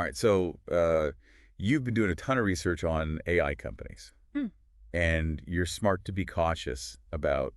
All right. So you've been doing a ton of research on AI companies, Hmm. and you're smart to be cautious about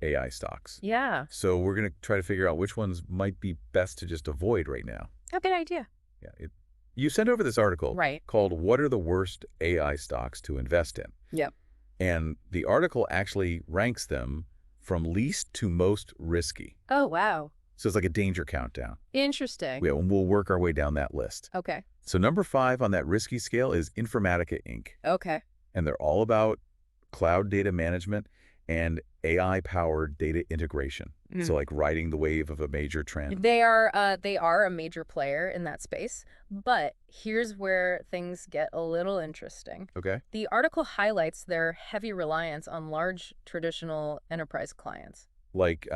AI stocks. Yeah. So we're going to try to figure out which ones might be best to just avoid right now. Oh, good idea. Yeah. You sent over this article Right. called "What are the worst AI stocks to invest in?" Yep. And the article actually ranks them from least to most risky. Oh, wow. So it's like a danger countdown. Interesting. Yeah, and we'll work our way down that list. Okay. So number 5 on that risky scale is Informatica Inc. Okay. And they're all about cloud data management and AI-powered data integration. So like riding the wave of a major trend. They are a major player in that space, but here's where things get a little interesting. Okay. The article highlights their heavy reliance on large traditional enterprise clients. Like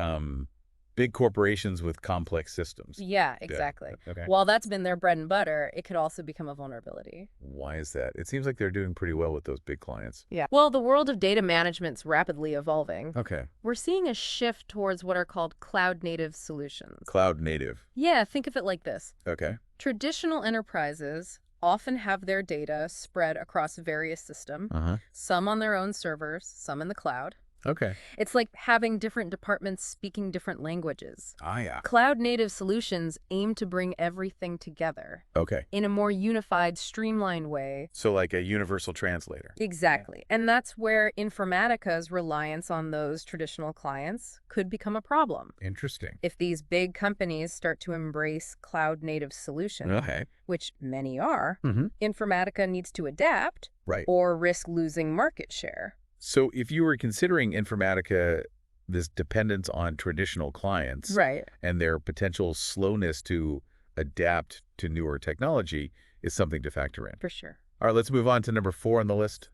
big corporations with complex systems. Yeah, exactly. Okay. While that's been their bread and butter, it could also become a vulnerability. Why is that? It seems like they're doing pretty well with those big clients. Yeah. Well, the world of data management's rapidly evolving. Okay. We're seeing a shift towards what are called cloud-native solutions. Cloud native. Yeah, think of it like this. Okay. Traditional enterprises often have their data spread across various systems, some on their own servers, some in the cloud. Okay. It's like having different departments speaking different languages. Ah, yeah. Cloud-native solutions aim to bring everything together Okay. in a more unified, streamlined way. So like a universal translator. Exactly. And that's where Informatica's reliance on those traditional clients could become a problem. Interesting. If these big companies start to embrace cloud-native solutions, Okay. which many are, Mm-hmm. Informatica needs to adapt Right. or risk losing market share. So if you were considering Informatica, this dependence on traditional clients Right. and their potential slowness to adapt to newer technology is something to factor in. For sure. All right, let's move on to number 4 on the list.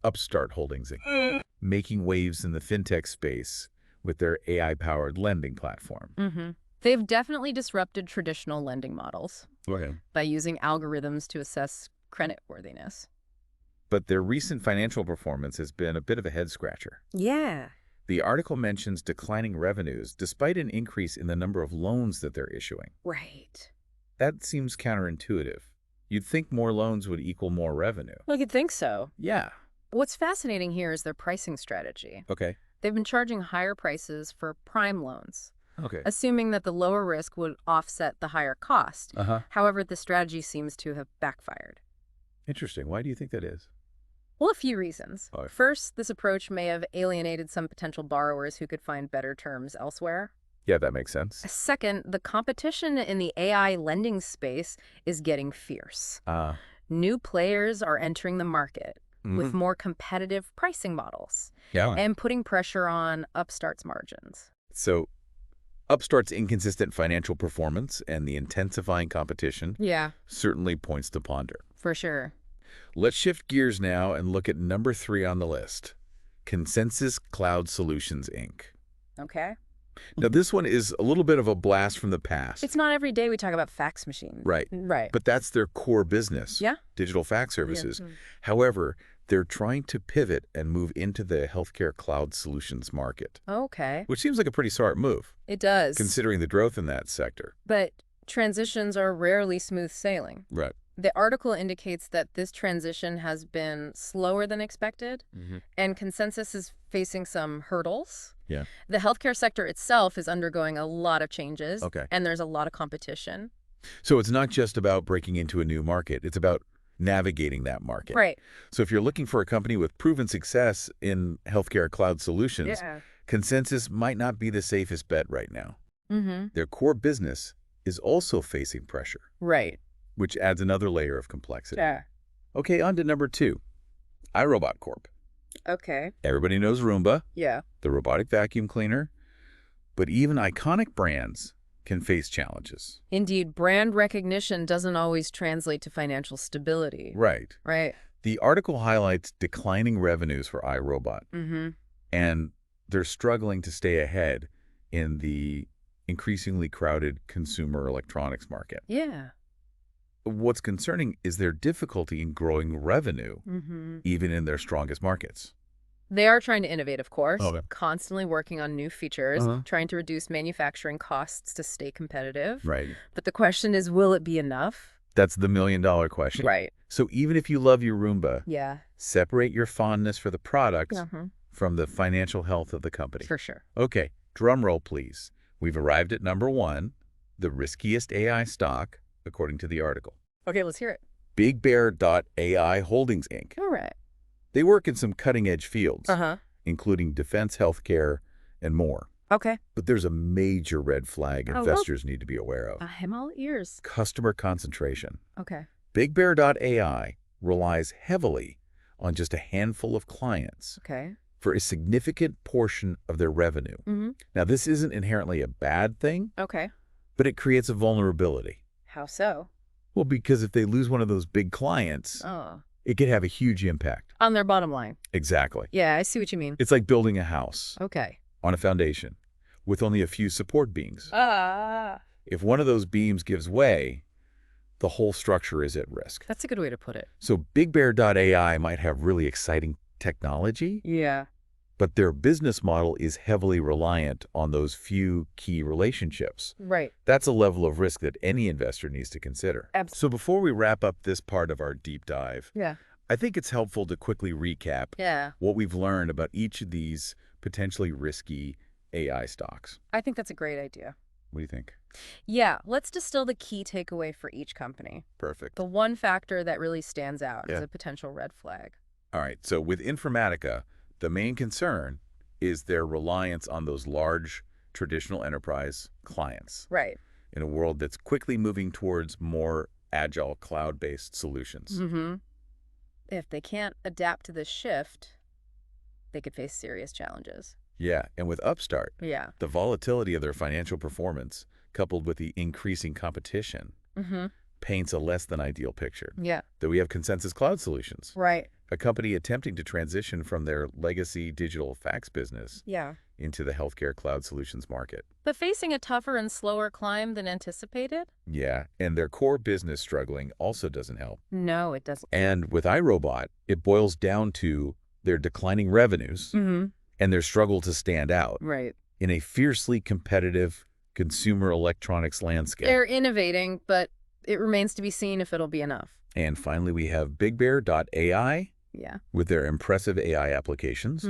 Upstart Holdings Inc. Making waves in the fintech space with their AI-powered lending platform. Mm-hmm. They've definitely disrupted traditional lending models Okay. by using algorithms to assess creditworthiness. But their recent financial performance has been a bit of a head-scratcher. Yeah. The article mentions declining revenues despite an increase in the number of loans that they're issuing. Right. That seems counterintuitive. You'd think more loans would equal more revenue. Well, you'd think so. Yeah. What's fascinating here is their pricing strategy. Okay. They've been charging higher prices for prime loans, Okay. assuming that the lower risk would offset the higher cost. Uh-huh. However, the strategy seems to have backfired. Interesting. Why do you think that is? Well, a few reasons. Oh. First, this approach may have alienated some potential borrowers who could find better terms elsewhere. Yeah, that makes sense. Second, the competition in the AI lending space is getting fierce. New players are entering the market with more competitive pricing models and putting pressure on Upstart's margins. So Upstart's inconsistent financial performance and the intensifying competition certainly points to ponder. For sure. Let's shift gears now and look at number 3 on the list, Consensus Cloud Solutions, Inc. Okay. Now, this one is a little bit of a blast from the past. It's not every day we talk about fax machines. Right. Right. But that's their core business, Yeah. digital fax services. Yeah. However, they're trying to pivot and move into the healthcare cloud solutions market, Okay. which seems like a pretty smart move, It does. considering the growth in that sector. But transitions are rarely smooth sailing. Right. The article indicates that this transition has been slower than expected, and Consensus is facing some hurdles. Yeah. The healthcare sector itself is undergoing a lot of changes, Okay. and there's a lot of competition. So it's not just about breaking into a new market. It's about navigating that market. Right. So if you're looking for a company with proven success in healthcare cloud solutions, Consensus might not be the safest bet right now. Their core business is also facing pressure, Right. which adds another layer of complexity. Yeah. Okay, on to number 2, iRobot Corp. Okay. Everybody knows Roomba, Yeah. the robotic vacuum cleaner, but even iconic brands can face challenges. Indeed, brand recognition doesn't always translate to financial stability. Right. Right. The article highlights declining revenues for iRobot, and they're struggling to stay ahead in the increasingly crowded consumer electronics market. Yeah. What's concerning is their difficulty in growing revenue, even in their strongest markets. They are trying to innovate, of course, Okay. constantly working on new features, trying to reduce manufacturing costs to stay competitive. Right. But the question is, will it be enough? That's the million-dollar question. Right. So even if you love your Roomba, Yeah. separate your fondness for the product from the financial health of the company. For sure. Okay, drum roll, please. We've arrived at number 1, the riskiest AI stock, according to the article. Okay, let's hear it. BigBear.ai Holdings, Inc. All right. They work in some cutting-edge fields, Uh-huh. including defense, healthcare, and more. Okay. But there's a major red flag investors need to be aware of. I'm all ears. Customer concentration. Okay. BigBear.ai relies heavily on just a handful of clients Okay. for a significant portion of their revenue. Now, this isn't inherently a bad thing, Okay. but it creates a vulnerability. How so? Well, because if they lose one of those big clients, it could have a huge impact. On their bottom line. Exactly. Yeah, I see what you mean. It's like building a house Okay. on a foundation with only a few support beams. If one of those beams gives way, the whole structure is at risk. That's a good way to put it. So BigBear.ai might have really exciting technology, Yeah. but their business model is heavily reliant on those few key relationships. Right. That's a level of risk that any investor needs to consider. Absolutely. So before we wrap up this part of our deep dive, Yeah. I think it's helpful to quickly recap what we've learned about each of these potentially risky AI stocks. I think that's a great idea. What do you think? Yeah, let's distill the key takeaway for each company. Perfect. The one factor that really stands out as a potential red flag. All right, so with Informatica, the main concern is their reliance on those large traditional enterprise clients. Right. In a world that's quickly moving towards more agile cloud-based solutions. If they can't adapt to this shift, they could face serious challenges. Yeah, and with Upstart, the volatility of their financial performance, coupled with the increasing competition, paints a less than ideal picture. Yeah. Though we have Consensus Cloud Solutions, Right. a company attempting to transition from their legacy digital fax business into the healthcare cloud solutions market. But facing a tougher and slower climb than anticipated? Yeah, and their core business struggling also doesn't help. No, it doesn't. And with iRobot, it boils down to their declining revenues and their struggle to stand out in a fiercely competitive consumer electronics landscape. They're innovating, but it remains to be seen if it'll be enough. And finally, we have BigBear.ai with their impressive AI applications,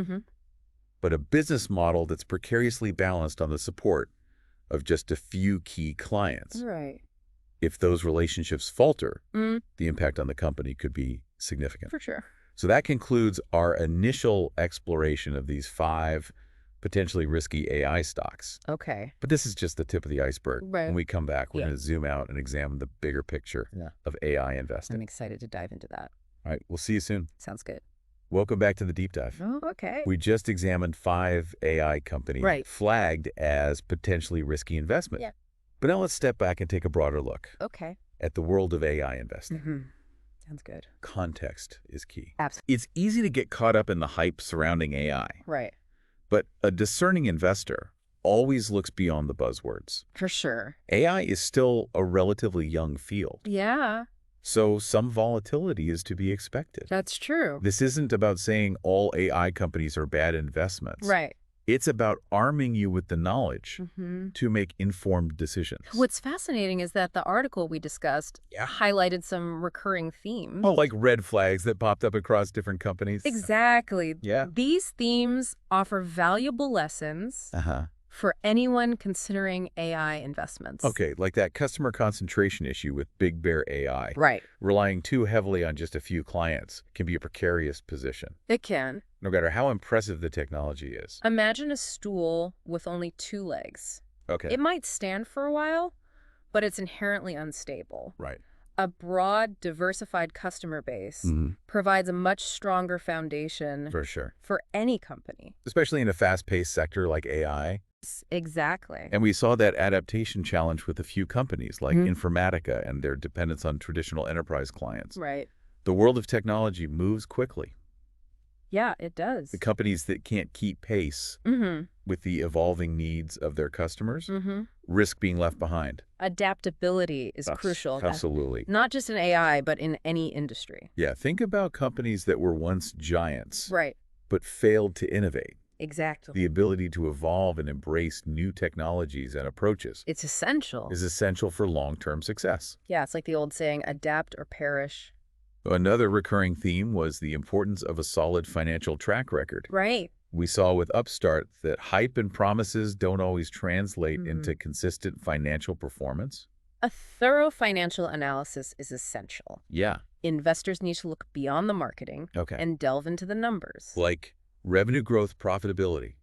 but a business model that's precariously balanced on the support of just a few key clients. Right. If those relationships falter, the impact on the company could be significant. For sure. So that concludes our initial exploration of these 5 potentially risky AI stocks. Okay. But this is just the tip of the iceberg. Right. When we come back, we're going to zoom out and examine the bigger picture of AI investing. I'm excited to dive into that. All right, we'll see you soon. Sounds good. Welcome back to the Deep Dive. Oh, okay. We just examined 5 AI companies flagged as potentially risky investment. Yeah. But now let's step back and take a broader look at the world of AI investing. Sounds good. Context is key. Absolutely. It's easy to get caught up in the hype surrounding AI. Right. But a discerning investor always looks beyond the buzzwords. For sure. AI is still a relatively young field. Yeah. So some volatility is to be expected. That's true. This isn't about saying all AI companies are bad investments. Right. It's about arming you with the knowledge to make informed decisions. What's fascinating is that the article we discussed highlighted some recurring themes. Oh, like red flags that popped up across different companies? Exactly. Yeah. These themes offer valuable lessons for anyone considering AI investments. Okay, like that customer concentration issue with BigBear.ai. Right. Relying too heavily on just a few clients can be a precarious position. It can. No matter how impressive the technology is. Imagine a stool with only 2 legs. Okay. It might stand for a while, but it's inherently unstable. Right. A broad, diversified customer base provides a much stronger foundation For sure. for any company. Especially in a fast-paced sector like AI. Exactly. And we saw that adaptation challenge with a few companies like Informatica and their dependence on traditional enterprise clients. Right. The world of technology moves quickly. Yeah, it does. The companies that can't keep pace with the evolving needs of their customers risk being left behind. Adaptability is crucial. Absolutely. Not just in AI, but in any industry. Yeah, think about companies that were once giants Right. but failed to innovate. Exactly. The ability to evolve and embrace new technologies and approaches It's essential. is essential for long-term success. Yeah, it's like the old saying, adapt or perish. Another recurring theme was the importance of a solid financial track record. Right. We saw with Upstart that hype and promises don't always translate into consistent financial performance. A thorough financial analysis is essential. Yeah. Investors need to look beyond the marketing and delve into the numbers. Like revenue growth, profitability,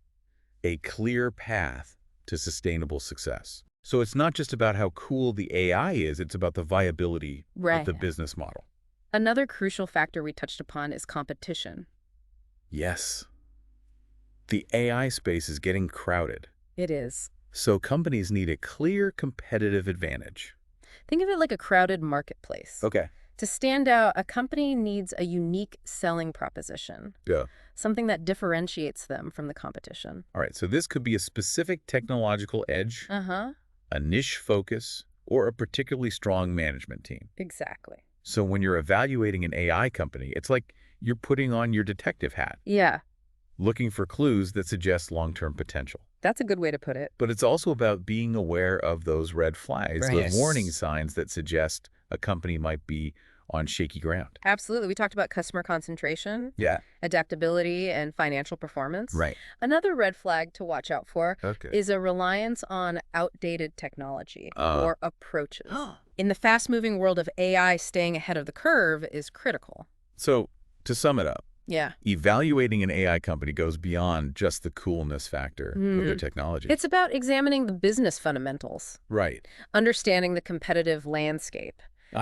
a clear path to sustainable success. So it's not just about how cool the AI is, it's about the viability of the business model. Another crucial factor we touched upon is competition. Yes. The AI space is getting crowded. It is. So companies need a clear competitive advantage. Think of it like a crowded marketplace. Okay. To stand out, a company needs a unique selling proposition. Yeah. Something that differentiates them from the competition. All right, so this could be a specific technological edge, a niche focus, or a particularly strong management team. Exactly. So when you're evaluating an AI company, it's like you're putting on your detective hat. Yeah. Looking for clues that suggest long-term potential. That's a good way to put it. But it's also about being aware of those red flags, those warning signs that suggest a company might be on shaky ground. Absolutely. We talked about customer concentration, adaptability, and financial performance. Right. Another red flag to watch out for is a reliance on outdated technology or approaches. In the fast-moving world of AI, staying ahead of the curve is critical. So, to sum it up, Yeah. evaluating an AI company goes beyond just the coolness factor of their technology. It's about examining the business fundamentals. Right. Understanding the competitive landscape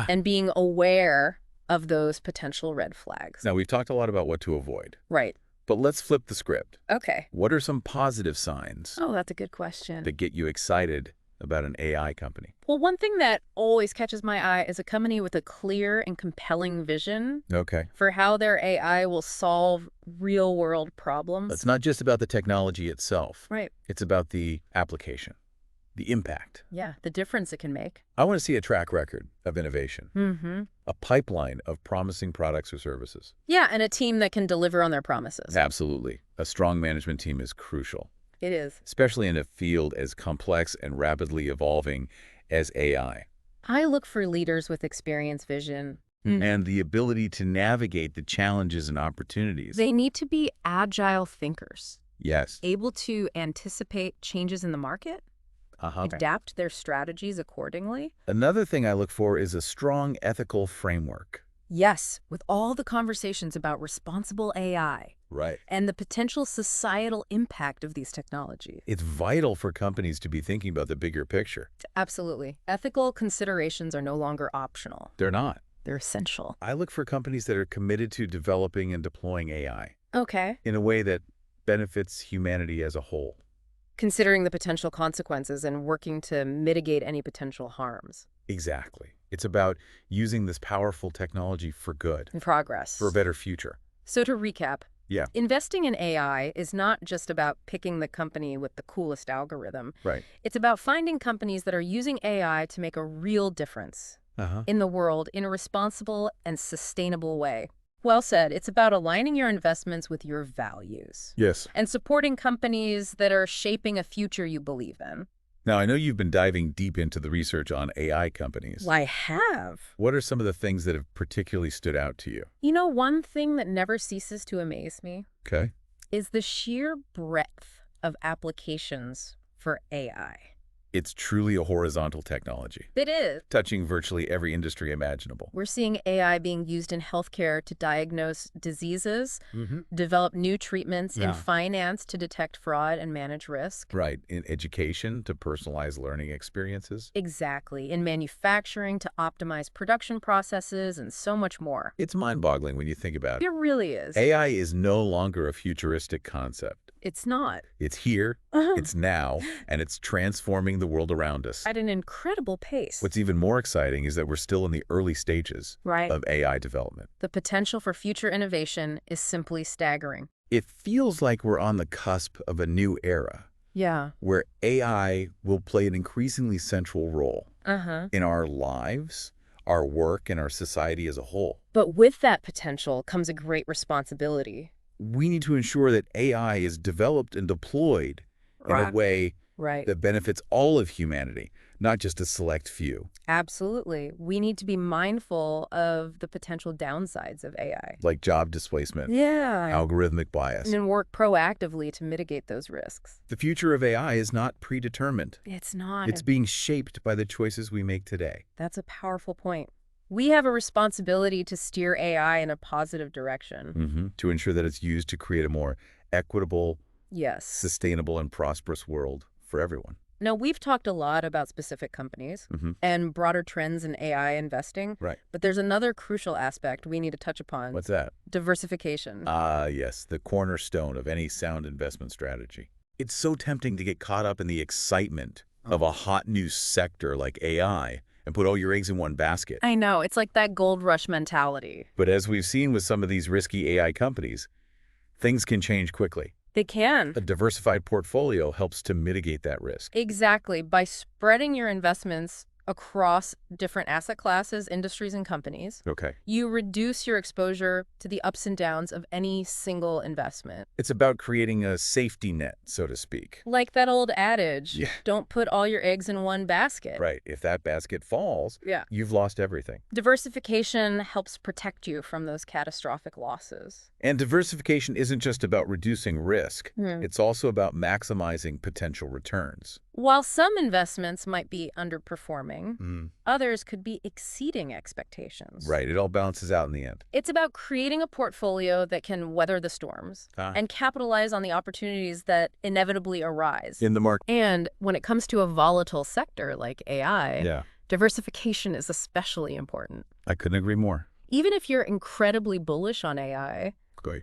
and being aware of those potential red flags. Now, we've talked a lot about what to avoid. Right. But let's flip the script. Okay. What are some positive signs Oh, that's a good question. that get you excited about an AI company? Well, one thing that always catches my eye is a company with a clear and compelling vision for how their AI will solve real-world problems. It's not just about the technology itself. Right. It's about the application, the impact. Yeah, the difference it can make. I want to see a track record of innovation, a pipeline of promising products or services. Yeah, and a team that can deliver on their promises. Absolutely. A strong management team is crucial. It is. Especially in a field as complex and rapidly evolving as AI. I look for leaders with experience, vision, and the ability to navigate the challenges and opportunities. They need to be agile thinkers. Yes. Able to anticipate changes in the market, adapt their strategies accordingly. Another thing I look for is a strong ethical framework. Yes, with all the conversations about responsible AI. Right. And the potential societal impact of these technologies. It's vital for companies to be thinking about the bigger picture. Absolutely. Ethical considerations are no longer optional. They're not. They're essential. I look for companies that are committed to developing and deploying AI. Okay. In a way that benefits humanity as a whole. Considering the potential consequences and working to mitigate any potential harms. Exactly. It's about using this powerful technology for good. In progress. For a better future. So to recap, yeah, investing in AI is not just about picking the company with the coolest algorithm. Right. It's about finding companies that are using AI to make a real difference in the world in a responsible and sustainable way. Well said. It's about aligning your investments with your values. Yes. And supporting companies that are shaping a future you believe in. Now, I know you've been diving deep into the research on AI companies. Well, I have. What are some of the things that have particularly stood out to you? You know, one thing that never ceases to amaze me is the sheer breadth of applications for AI. It's truly a horizontal technology. It is. Touching virtually every industry imaginable. We're seeing AI being used in healthcare to diagnose diseases, develop new treatments, in finance to detect fraud and manage risk. Right. In education to personalize learning experiences. Exactly. In manufacturing to optimize production processes and so much more. It's mind-boggling when you think about it. It really is. AI is no longer a futuristic concept. It's not. It's here, it's now, and it's transforming the world around us. At an incredible pace. What's even more exciting is that we're still in the early stages of AI development. The potential for future innovation is simply staggering. It feels like we're on the cusp of a new era. Yeah. Where AI will play an increasingly central role in our lives, our work, and our society as a whole. But with that potential comes a great responsibility. we need to ensure that AI is developed and deployed in a way that benefits all of humanity, not just a select few. Absolutely. We need to be mindful of the potential downsides of AI. Like job displacement, algorithmic bias. And work proactively to mitigate those risks. The future of AI is not predetermined. It's not. It's being shaped by the choices we make today. That's a powerful point. We have a responsibility to steer AI in a positive direction. To ensure that it's used to create a more equitable, sustainable, and prosperous world for everyone. Now, we've talked a lot about specific companies and broader trends in AI investing. But there's another crucial aspect we need to touch upon. What's that? Diversification. Yes, the cornerstone of any sound investment strategy. It's so tempting to get caught up in the excitement of a hot new sector like AI and put all your eggs in one basket. I know. It's like that gold rush mentality. But as we've seen with some of these risky AI companies, things can change quickly. They can. A diversified portfolio helps to mitigate that risk. Exactly. By spreading your investments across different asset classes, industries, and companies, you reduce your exposure to the ups and downs of any single investment. It's about creating a safety net, so to speak. Like that old adage, don't put all your eggs in one basket. Right. If that basket falls, you've lost everything. Diversification helps protect you from those catastrophic losses. And diversification isn't just about reducing risk. It's also about maximizing potential returns. While some investments might be underperforming, others could be exceeding expectations. Right. It all balances out in the end. It's about creating a portfolio that can weather the storms and capitalize on the opportunities that inevitably arise in the market. And when it comes to a volatile sector like AI, diversification is especially important. I couldn't agree more. Even if you're incredibly bullish on AI,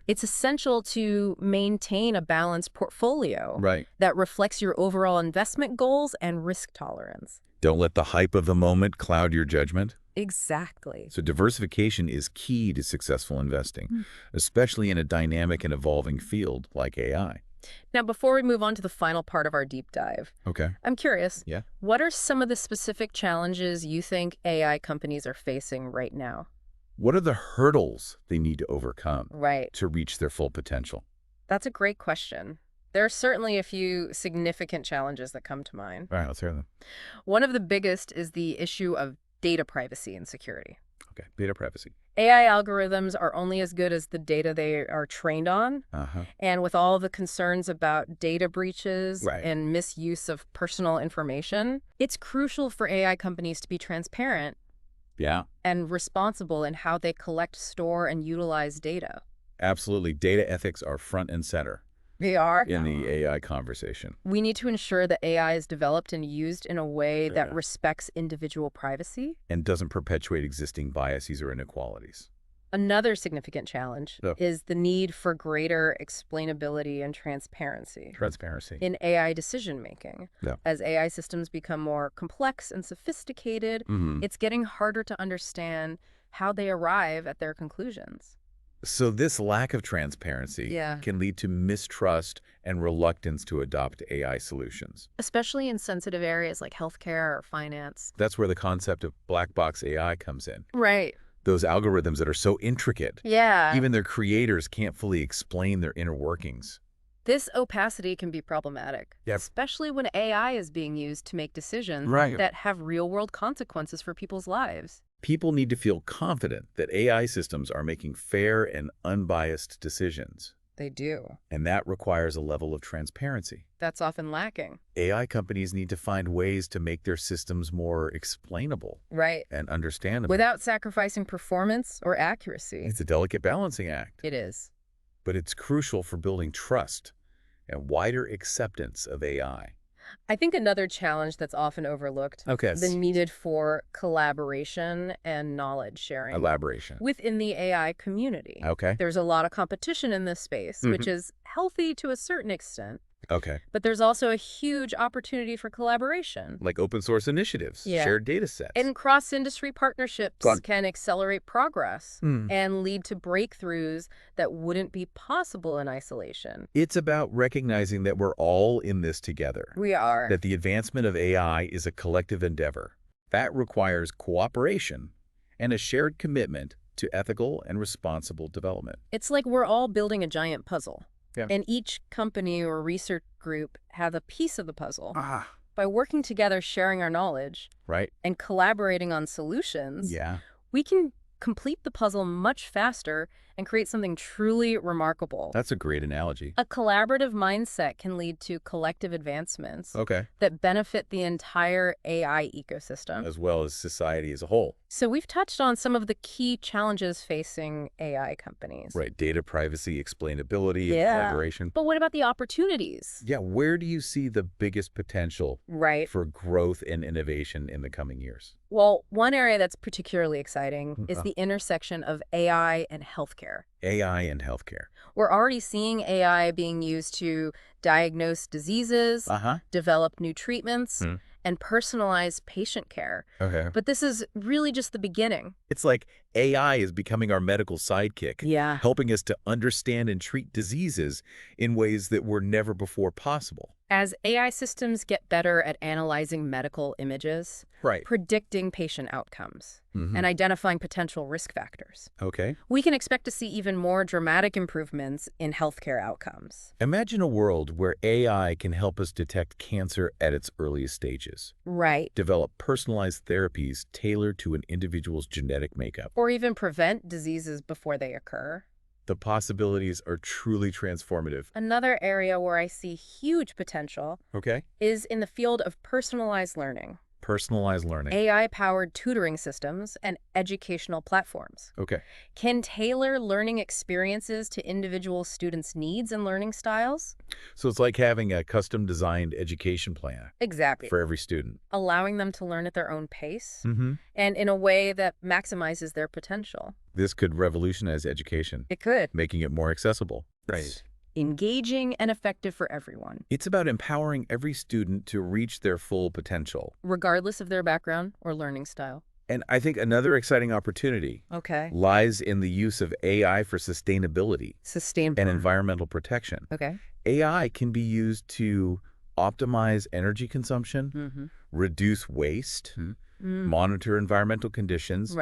it's essential to maintain a balanced portfolio that reflects your overall investment goals and risk tolerance. Don't let the hype of the moment cloud your judgment. Exactly. So diversification is key to successful investing, especially in a dynamic and evolving field like AI. Now, before we move on to the final part of our deep dive, I'm curious, what are some of the specific challenges you think AI companies are facing right now? What are the hurdles they need to overcome to reach their full potential? That's a great question. There are certainly a few significant challenges that come to mind. All right, let's hear them. One of the biggest is the issue of data privacy and security. Data privacy. AI algorithms are only as good as the data they are trained on. And with all the concerns about data breaches and misuse of personal information, it's crucial for AI companies to be transparent and responsible in how they collect, store, and utilize data. Absolutely. Data ethics are front and center. They are. In the AI conversation. We need to ensure that AI is developed and used in a way that respects individual privacy. And doesn't perpetuate existing biases or inequalities. Another significant challenge is the need for greater explainability and transparency. In AI decision-making. As AI systems become more complex and sophisticated, it's getting harder to understand how they arrive at their conclusions. So this lack of transparency can lead to mistrust and reluctance to adopt AI solutions. Especially in sensitive areas like healthcare or finance. That's where the concept of black box AI comes in. Right. Those algorithms that are so intricate, even their creators can't fully explain their inner workings. This opacity can be problematic, especially when AI is being used to make decisions that have real-world consequences for people's lives. People need to feel confident that AI systems are making fair and unbiased decisions. They do. And that requires a level of transparency. That's often lacking. AI companies need to find ways to make their systems more explainable and understandable. Without sacrificing performance or accuracy. It's a delicate balancing act. It is. But it's crucial for building trust and wider acceptance of AI. I think another challenge that's often overlooked is the need for collaboration and knowledge sharing. Within the AI community. There's a lot of competition in this space, which is healthy to a certain extent. But there's also a huge opportunity for collaboration. Like open source initiatives, shared data sets. And cross-industry partnerships can accelerate progress and lead to breakthroughs that wouldn't be possible in isolation. It's about recognizing that we're all in this together. We are. That the advancement of AI is a collective endeavor. That requires cooperation and a shared commitment to ethical and responsible development. It's like we're all building a giant puzzle. Yeah. And each company or research group has a piece of the puzzle. Ah. By working together, sharing our knowledge, right, and collaborating on solutions, yeah, we can complete the puzzle much faster and create something truly remarkable. That's a great analogy. A collaborative mindset can lead to collective advancements that benefit the entire AI ecosystem, as well as society as a whole. So we've touched on some of the key challenges facing AI companies. Right, data privacy, explainability, and collaboration. But what about the opportunities? Yeah, where do you see the biggest potential for growth and innovation in the coming years? Well, one area that's particularly exciting is the intersection of AI and healthcare. AI and healthcare. We're already seeing AI being used to diagnose diseases, develop new treatments, and personalize patient care. But this is really just the beginning. It's like AI is becoming our medical sidekick, helping us to understand and treat diseases in ways that were never before possible. As AI systems get better at analyzing medical images, predicting patient outcomes, and identifying potential risk factors, we can expect to see even more dramatic improvements in healthcare outcomes. Imagine a world where AI can help us detect cancer at its earliest stages. Develop personalized therapies tailored to an individual's genetic makeup. Or even prevent diseases before they occur. The possibilities are truly transformative. Another area where I see huge potential is in the field of personalized learning. Personalized learning. AI-powered tutoring systems and educational platforms. Can tailor learning experiences to individual students' needs and learning styles. So it's like having a custom-designed education plan. Exactly. For every student. Allowing them to learn at their own pace and in a way that maximizes their potential. This could revolutionize education. It could. Making it more accessible. Engaging and effective for everyone. It's about empowering every student to reach their full potential, regardless of their background or learning style. And I think another exciting opportunity lies in the use of AI for sustainability and environmental protection. AI can be used to optimize energy consumption, reduce waste, monitor environmental conditions,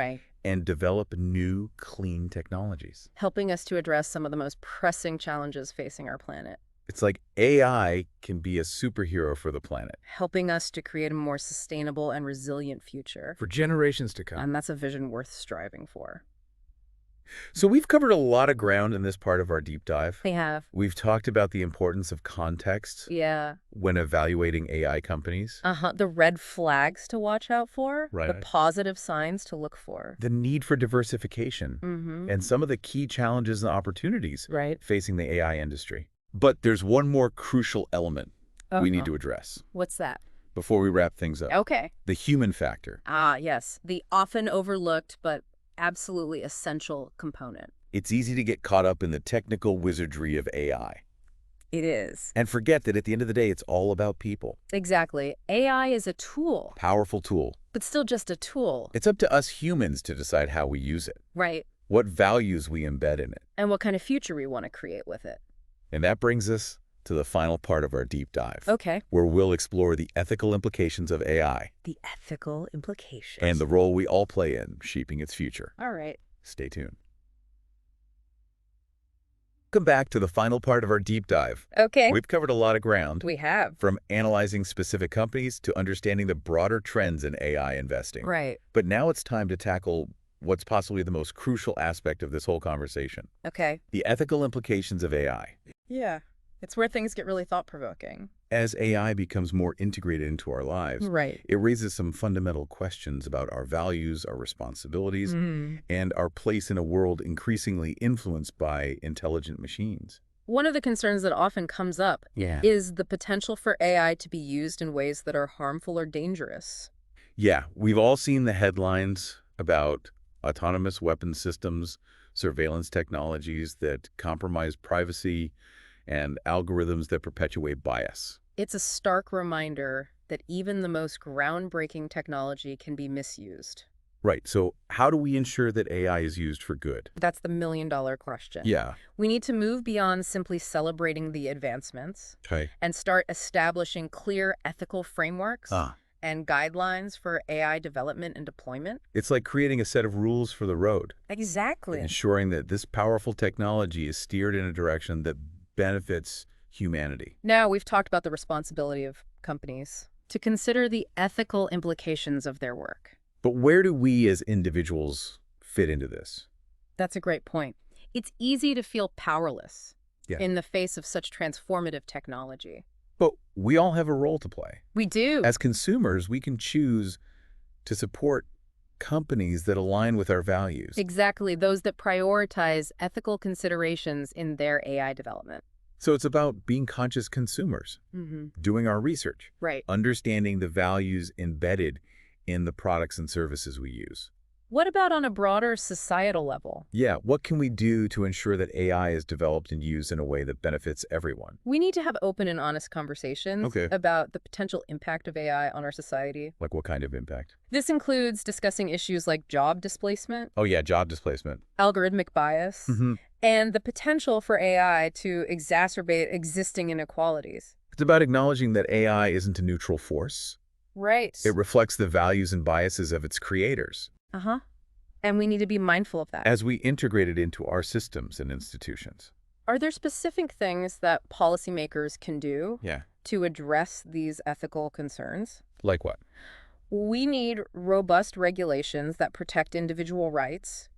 and develop new clean technologies. Helping us to address some of the most pressing challenges facing our planet. It's like AI can be a superhero for the planet. Helping us to create a more sustainable and resilient future. For generations to come. And that's a vision worth striving for. So we've covered a lot of ground in this part of our deep dive. We have. We've talked about the importance of context when evaluating AI companies. The red flags to watch out for. The positive signs to look for. The need for diversification. And some of the key challenges and opportunities facing the AI industry. But there's one more crucial element we need to address. What's that? Before we wrap things up. The human factor. Yes. The often overlooked but absolutely essential component. It's easy to get caught up in the technical wizardry of AI. It is. And forget that at the end of the day, it's all about people. Exactly. AI is a tool. Powerful tool. But still just a tool. It's up to us humans to decide how we use it. What values we embed in it. And what kind of future we want to create with it. And that brings us to the final part of our deep dive. Where we'll explore the ethical implications of AI. The ethical implications. And the role we all play in shaping its future. All right. Stay tuned. Welcome back to the final part of our deep dive. We've covered a lot of ground. We have. From analyzing specific companies to understanding the broader trends in AI investing. But now it's time to tackle what's possibly the most crucial aspect of this whole conversation. The ethical implications of AI. Yeah. It's where things get really thought-provoking. As AI becomes more integrated into our lives, it raises some fundamental questions about our values, our responsibilities, and our place in a world increasingly influenced by intelligent machines. One of the concerns that often comes up is the potential for AI to be used in ways that are harmful or dangerous. Yeah, we've all seen the headlines about autonomous weapon systems, surveillance technologies that compromise privacy, and algorithms that perpetuate bias. It's a stark reminder that even the most groundbreaking technology can be misused. So how do we ensure that AI is used for good? That's the million-dollar question. We need to move beyond simply celebrating the advancements and start establishing clear ethical frameworks And guidelines for AI development and deployment. It's like creating a set of rules for the road. Exactly. Ensuring that this powerful technology is steered in a direction that benefits humanity. Now we've talked about the responsibility of companies to consider the ethical implications of their work. But where do we as individuals fit into this? That's a great point. It's easy to feel powerless in the face of such transformative technology. But we all have a role to play. We do. As consumers, we can choose to support companies that align with our values. Exactly, those that prioritize ethical considerations in their AI development. So it's about being conscious consumers, doing our research, understanding the values embedded in the products and services we use. What about on a broader societal level? Yeah, what can we do to ensure that AI is developed and used in a way that benefits everyone? We need to have open and honest conversations about the potential impact of AI on our society. Like what kind of impact? This includes discussing issues like job displacement. Oh yeah, job displacement. Algorithmic bias. And the potential for AI to exacerbate existing inequalities. It's about acknowledging that AI isn't a neutral force. Right. It reflects the values and biases of its creators. And we need to be mindful of that. As we integrate it into our systems and institutions. Are there specific things that policymakers can do to address these ethical concerns? Like what? We need robust regulations that protect individual rights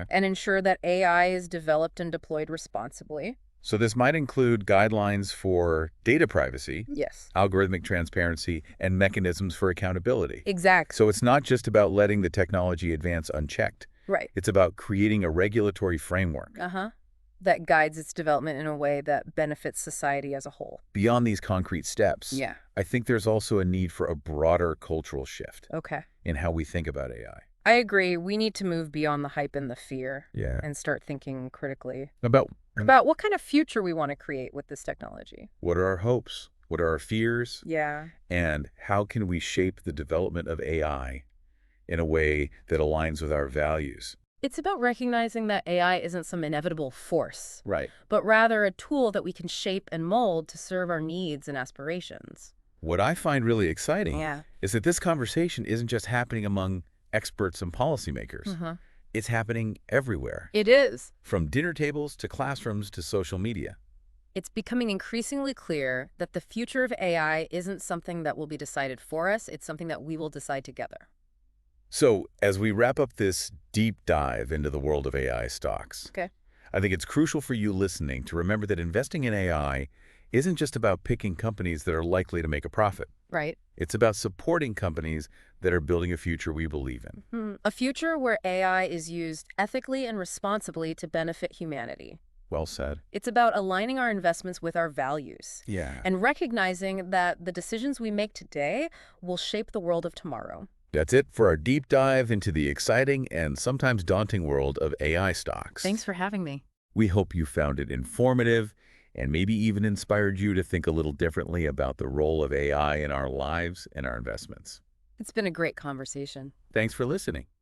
and ensure that AI is developed and deployed responsibly. So this might include guidelines for data privacy, algorithmic transparency, and mechanisms for accountability. Exactly. So it's not just about letting the technology advance unchecked. Right. It's about creating a regulatory framework. That guides its development in a way that benefits society as a whole. Beyond these concrete steps, I think there's also a need for a broader cultural shift in how we think about AI. I agree. We need to move beyond the hype and the fear and start thinking critically about what kind of future we want to create with this technology. What are our hopes? What are our fears? And how can we shape the development of AI in a way that aligns with our values? It's about recognizing that AI isn't some inevitable force, but rather a tool that we can shape and mold to serve our needs and aspirations. What I find really exciting is that this conversation isn't just happening among experts and policymakers. It's happening everywhere. It is. From dinner tables to classrooms to social media. It's becoming increasingly clear that the future of AI isn't something that will be decided for us. It's something that we will decide together. So, as we wrap up this deep dive into the world of AI stocks, I think it's crucial for you listening to remember that investing in AI isn't just about picking companies that are likely to make a profit. It's about supporting companies that are building a future we believe in. A future where AI is used ethically and responsibly to benefit humanity. Well said. It's about aligning our investments with our values. And recognizing that the decisions we make today will shape the world of tomorrow. That's it for our deep dive into the exciting and sometimes daunting world of AI stocks. Thanks for having me. We hope you found it informative and maybe even inspired you to think a little differently about the role of AI in our lives and our investments. It's been a great conversation. Thanks for listening.